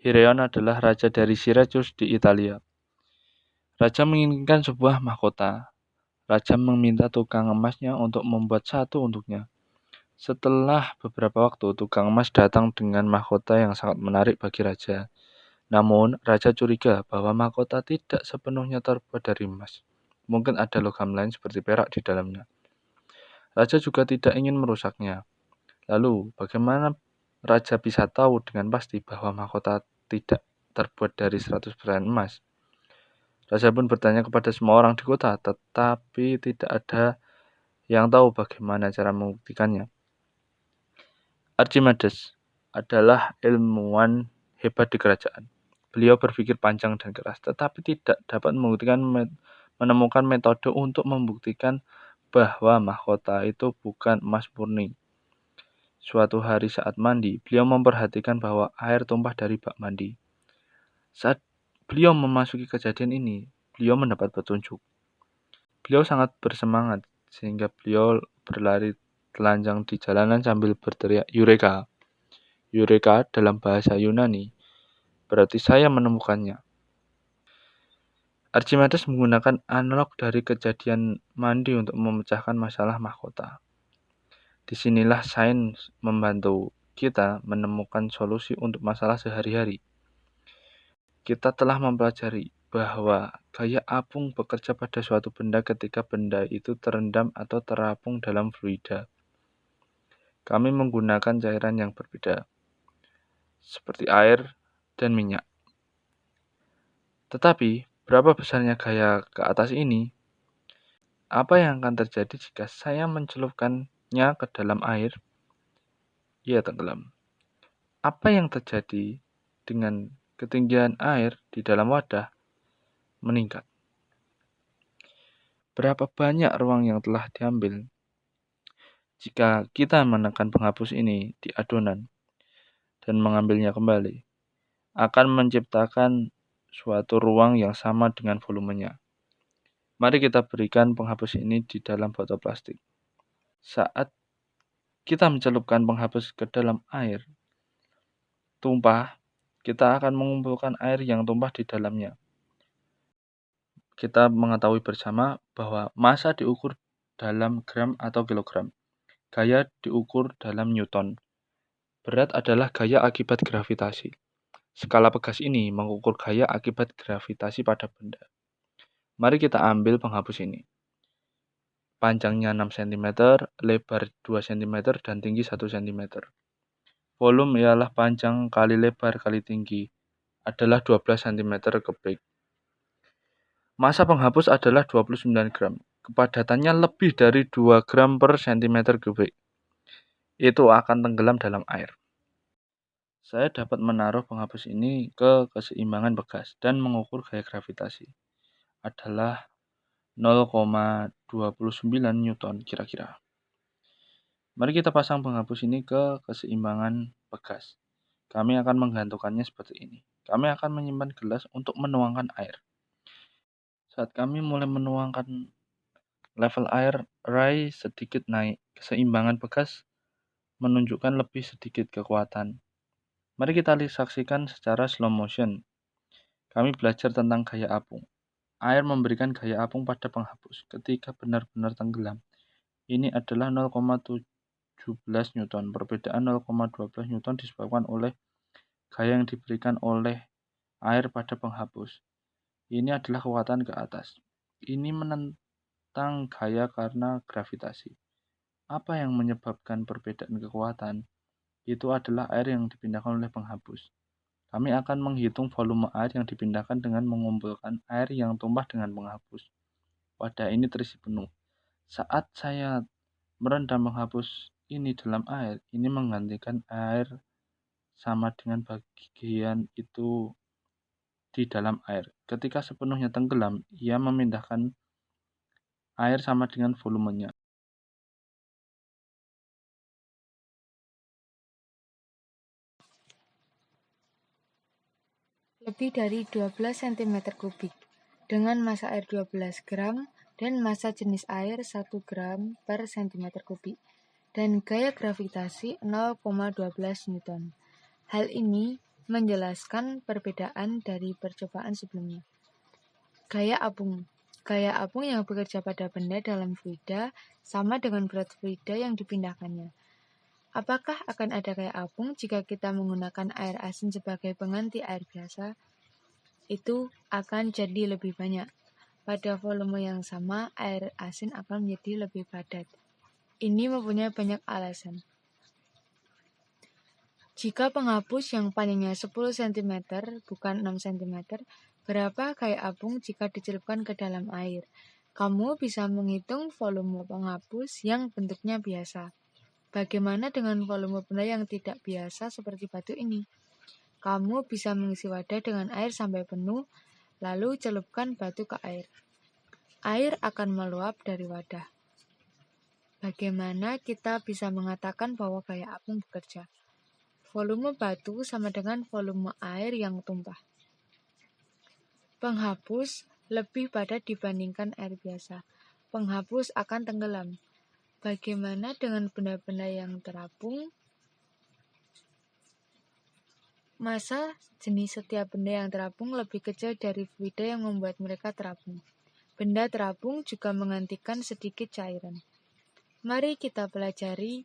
Hireon adalah raja dari Syracuse di Italia. Raja menginginkan sebuah mahkota. Raja meminta tukang emasnya untuk membuat satu untuknya. Setelah beberapa waktu, tukang emas datang dengan mahkota yang sangat menarik bagi raja. Namun, raja curiga bahwa mahkota tidak sepenuhnya terbuat dari emas. Mungkin ada logam lain seperti perak di dalamnya. Raja juga tidak ingin merusaknya. Lalu, bagaimana raja bisa tahu dengan pasti bahwa mahkota tidak terbuat dari 100% emas? Raja pun bertanya kepada semua orang di kota, tetapi tidak ada yang tahu bagaimana cara membuktikannya. Archimedes adalah ilmuwan hebat di kerajaan. Beliau berpikir panjang dan keras, tetapi tidak dapat menemukan metode untuk membuktikan bahwa mahkota itu bukan emas murni. Suatu hari saat mandi, beliau memperhatikan bahwa air tumpah dari bak mandi. Saat beliau memasuki kejadian ini, beliau mendapat petunjuk. Beliau sangat bersemangat, sehingga beliau berlari telanjang di jalanan sambil berteriak, "Eureka!" Eureka dalam bahasa Yunani berarti saya menemukannya. Archimedes menggunakan analog dari kejadian mandi untuk memecahkan masalah mahkota. Disinilah sains membantu kita menemukan solusi untuk masalah sehari-hari. Kita telah mempelajari bahwa gaya apung bekerja pada suatu benda ketika benda itu terendam atau terapung dalam fluida. Kami menggunakan cairan yang berbeda, seperti air dan minyak. Tetapi, berapa besarnya gaya ke atas ini? Apa yang akan terjadi jika saya mencelupkannya ke dalam air? Ia tenggelam. Apa yang terjadi dengan ketinggian air di dalam wadah? Meningkat. Berapa banyak ruang yang telah diambil jika kita menekan penghapus ini di adonan dan mengambilnya kembali? Akan menciptakan suatu ruang yang sama dengan volumenya. Mari kita berikan penghapus ini di dalam botol plastik. Saat kita mencelupkan penghapus ke dalam air tumpah, kita akan mengumpulkan air yang tumpah di dalamnya. Kita mengetahui bersama bahwa massa diukur dalam gram atau kilogram. Gaya diukur dalam newton. Berat adalah gaya akibat gravitasi. Skala pegas ini mengukur gaya akibat gravitasi pada benda. Mari kita ambil penghapus ini. Panjangnya 6 cm, lebar 2 cm, dan tinggi 1 cm. Volume ialah panjang kali lebar kali tinggi, adalah 12 cm kubik. Massa penghapus adalah 29 gram. Kepadatannya lebih dari 2 gram per cm kubik. Itu akan tenggelam dalam air. Saya dapat menaruh penghapus ini ke keseimbangan bekas dan mengukur gaya gravitasi. Adalah 0,29 Newton kira-kira. Mari kita pasang penghapus ini ke keseimbangan bekas. Kami akan menggantungkannya seperti ini. Kami akan menyimpan gelas untuk menuangkan air. Saat kami mulai menuangkan, level air Rai sedikit naik. Keseimbangan bekas menunjukkan lebih sedikit kekuatan. Mari kita saksikan secara slow motion. Kami belajar tentang gaya apung. Air memberikan gaya apung pada penghapus ketika benar-benar tenggelam. Ini adalah 0,17 Newton. Perbedaan 0,12 Newton disebabkan oleh gaya yang diberikan oleh air pada penghapus. Ini adalah kekuatan ke atas. Ini menentang gaya karena gravitasi. Apa yang menyebabkan perbedaan kekuatan? Itu adalah air yang dipindahkan oleh penghapus. Kami akan menghitung volume air yang dipindahkan dengan mengumpulkan air yang tumpah dengan penghapus. Wadah ini terisi penuh. Saat saya merendam penghapus ini dalam air, ini menggantikan air sama dengan bagian itu di dalam air. Ketika sepenuhnya tenggelam, ia memindahkan air sama dengan volumenya. Lebih dari 12 cm kubik dengan massa air 12 gram dan massa jenis air 1 gram per cm kubik dan gaya gravitasi 0,12 Newton. Hal ini menjelaskan perbedaan dari percobaan sebelumnya. Gaya apung. Gaya apung yang bekerja pada benda dalam fluida sama dengan berat fluida yang dipindahkannya. Apakah akan ada gaya apung jika kita menggunakan air asin sebagai pengganti air biasa? Itu akan jadi lebih banyak. Pada volume yang sama, air asin akan menjadi lebih padat. Ini mempunyai banyak alasan. Jika penghapus yang panjangnya 10 cm bukan 6 cm, berapa gaya apung jika dicelupkan ke dalam air? Kamu bisa menghitung volume penghapus yang bentuknya biasa. Bagaimana dengan volume benda yang tidak biasa seperti batu ini? Kamu bisa mengisi wadah dengan air sampai penuh, lalu celupkan batu ke air. Air akan meluap dari wadah. Bagaimana kita bisa mengatakan bahwa gaya apung bekerja? Volume batu sama dengan volume air yang tumpah. Penghapus lebih padat dibandingkan air biasa. Penghapus akan tenggelam. Bagaimana dengan benda-benda yang terapung? Massa jenis setiap benda yang terapung lebih kecil dari fluida yang membuat mereka terapung. Benda terapung juga menggantikan sedikit cairan. Mari kita pelajari.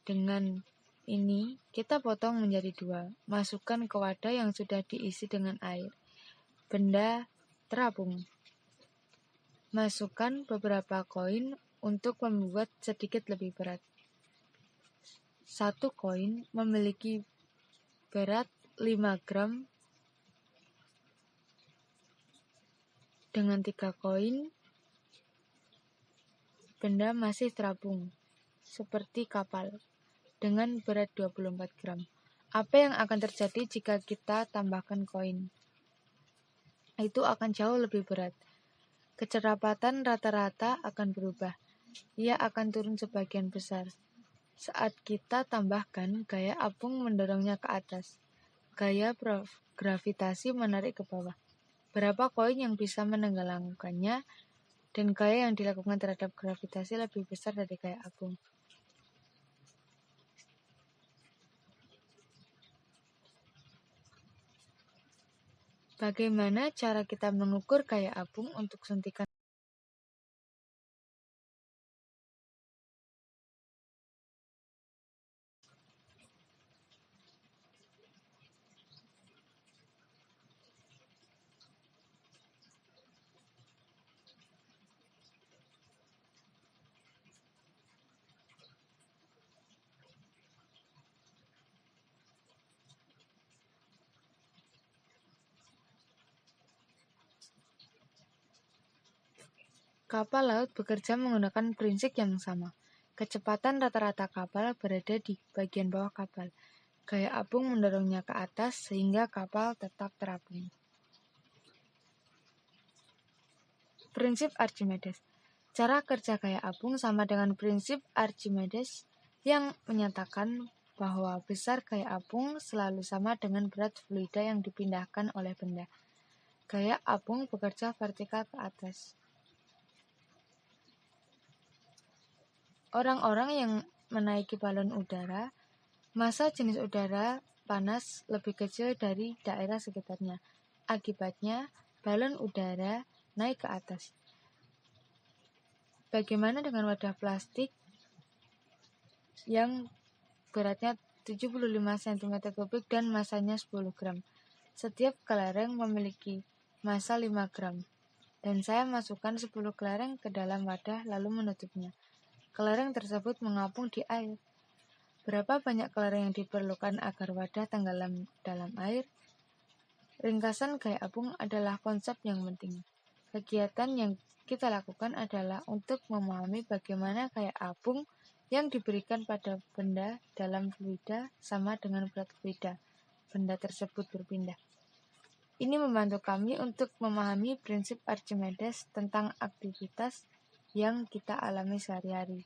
Dengan ini, kita potong menjadi 2. Masukkan ke wadah yang sudah diisi dengan air. Benda terapung. Masukkan beberapa koin untuk membuat sedikit lebih berat. 1 koin memiliki berat 5 gram. Dengan 3 koin, benda masih terapung, seperti kapal, dengan berat 24 gram. Apa yang akan terjadi jika kita tambahkan koin? Itu akan jauh lebih berat. Kecerapatan rata-rata akan berubah. Ia akan turun sebagian besar. Saat kita tambahkan, gaya apung mendorongnya ke atas. Gaya gravitasi menarik ke bawah. Berapa koin yang bisa menenggelamkannya, dan gaya yang dilakukan terhadap gravitasi lebih besar dari gaya apung. Bagaimana cara kita mengukur gaya apung untuk suntikan? Kapal laut bekerja menggunakan prinsip yang sama. Kecepatan rata-rata kapal berada di bagian bawah kapal. Gaya apung mendorongnya ke atas sehingga kapal tetap terapung. Prinsip Archimedes. Cara kerja gaya apung sama dengan prinsip Archimedes yang menyatakan bahwa besar gaya apung selalu sama dengan berat fluida yang dipindahkan oleh benda. Gaya apung bekerja vertikal ke atas. Orang-orang yang menaiki balon udara, massa jenis udara panas lebih kecil dari daerah sekitarnya. Akibatnya, balon udara naik ke atas. Bagaimana dengan wadah plastik yang beratnya 75 cm3 dan massanya 10 gram? Setiap kelereng memiliki massa 5 gram. Dan saya masukkan 10 kelereng ke dalam wadah lalu menutupnya. Kelereng tersebut mengapung di air. Berapa banyak kelereng yang diperlukan agar wadah tenggelam dalam air? Ringkasan gaya apung adalah konsep yang penting. Kegiatan yang kita lakukan adalah untuk memahami bagaimana gaya apung yang diberikan pada benda dalam fluida sama dengan berat fluida. Benda tersebut berpindah. Ini membantu kami untuk memahami prinsip Archimedes tentang aktivitas yang kita alami sehari-hari.